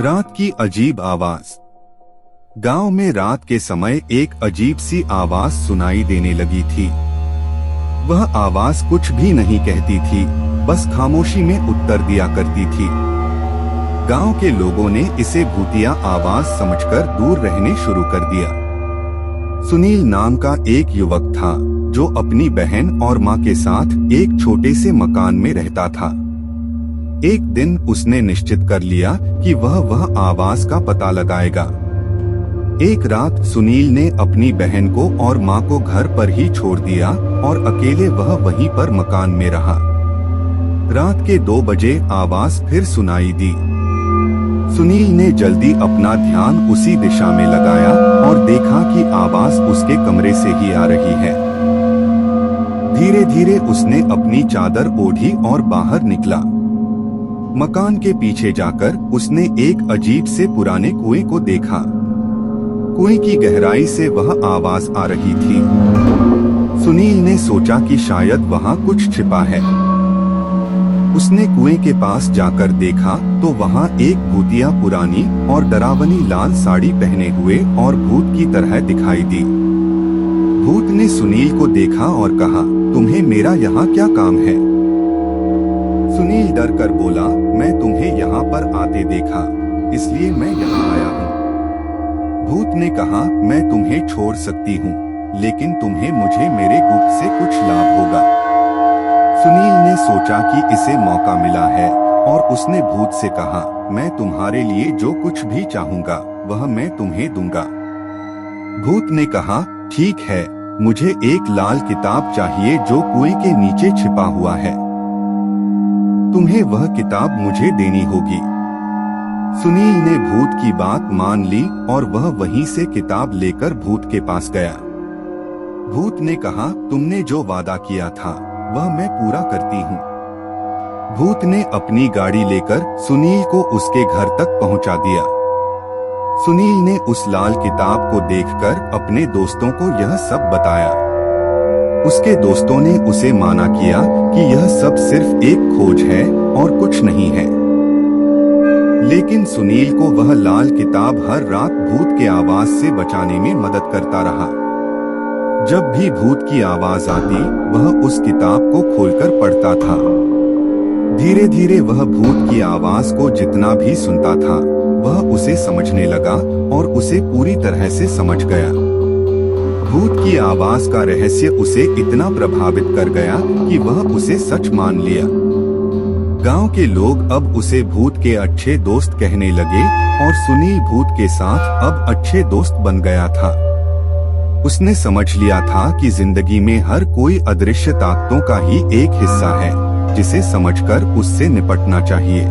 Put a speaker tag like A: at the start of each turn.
A: रात की अजीब आवाज। गांव में रात के समय एक अजीब सी आवाज सुनाई देने लगी थी। वह आवाज कुछ भी नहीं कहती थी, बस खामोशी में उत्तर दिया करती थी। गांव के लोगों ने इसे भूतिया आवाज समझकर दूर रहने शुरू कर दिया। सुनील नाम का एक युवक था जो अपनी बहन और मां के साथ एक छोटे से मकान में रहता था। एक दिन उसने निश्चित कर लिया कि वह आवाज का पता लगाएगा। एक रात सुनील ने अपनी बहन को और मां को घर पर ही छोड़ दिया और अकेले वह वहीं पर मकान में रहा। रात के 2 बजे आवाज फिर सुनाई दी। सुनील ने जल्दी अपना ध्यान उसी दिशा में लगाया और देखा कि आवाज उसके कमरे से ही आ रही है। धीरे धीरे उसने अपनी चादर ओढ़ी और बाहर निकला। मकान के पीछे जाकर उसने एक अजीब से पुराने कुएं को देखा। कुएं की गहराई से वह आवाज आ रही थी। सुनील ने सोचा कि शायद वहां कुछ छिपा है। उसने कुएं के पास जाकर देखा तो वहां एक भूतिया पुरानी और डरावनी लाल साड़ी पहने हुए और भूत की तरह दिखाई दी। भूत ने सुनील को देखा और कहा, तुम्हें मेरा यहाँ क्या काम है? सुनील डर कर बोला, मैं तुम्हें यहाँ पर आते देखा, इसलिए मैं यहाँ आया हूँ। भूत ने कहा, मैं तुम्हें छोड़ सकती हूँ, लेकिन तुम्हें मुझे मेरे गुप्त से कुछ लाभ होगा। सुनील ने सोचा कि इसे मौका मिला है और उसने भूत से कहा, मैं तुम्हारे लिए जो कुछ भी चाहूँगा वह मैं तुम्हें दूंगा। भूत ने कहा, ठीक है, मुझे एक लाल किताब चाहिए जो कुएं के नीचे छिपा हुआ है। तुम्हें वह किताब मुझे देनी होगी। सुनील ने भूत की बात मान ली और वह वहीं से किताब लेकर भूत के पास गया। भूत ने कहा, तुमने जो वादा किया था वह मैं पूरा करती हूँ। भूत ने अपनी गाड़ी लेकर सुनील को उसके घर तक पहुँचा दिया। सुनील ने उस लाल किताब को देखकर अपने दोस्तों को यह सब बताया। उसके दोस्तों ने उसे माना किया कि यह सब सिर्फ एक खोज है और कुछ नहीं है। लेकिन सुनील को वह लाल किताब हर रात भूत के आवाज से बचाने में मदद करता रहा। जब भी भूत की आवाज आती वह उस किताब को खोलकर पढ़ता था। धीरे धीरे वह भूत की आवाज को जितना भी सुनता था वह उसे समझने लगा और उसे पूरी तरह से समझ गया। भूत की आवाज का रहस्य उसे इतना प्रभावित कर गया कि वह उसे सच मान लिया। गांव के लोग अब उसे भूत के अच्छे दोस्त कहने लगे और सुनील भूत के साथ अब अच्छे दोस्त बन गया था। उसने समझ लिया था कि जिंदगी में हर कोई अदृश्य ताकतों का ही एक हिस्सा है, जिसे समझकर उससे निपटना चाहिए।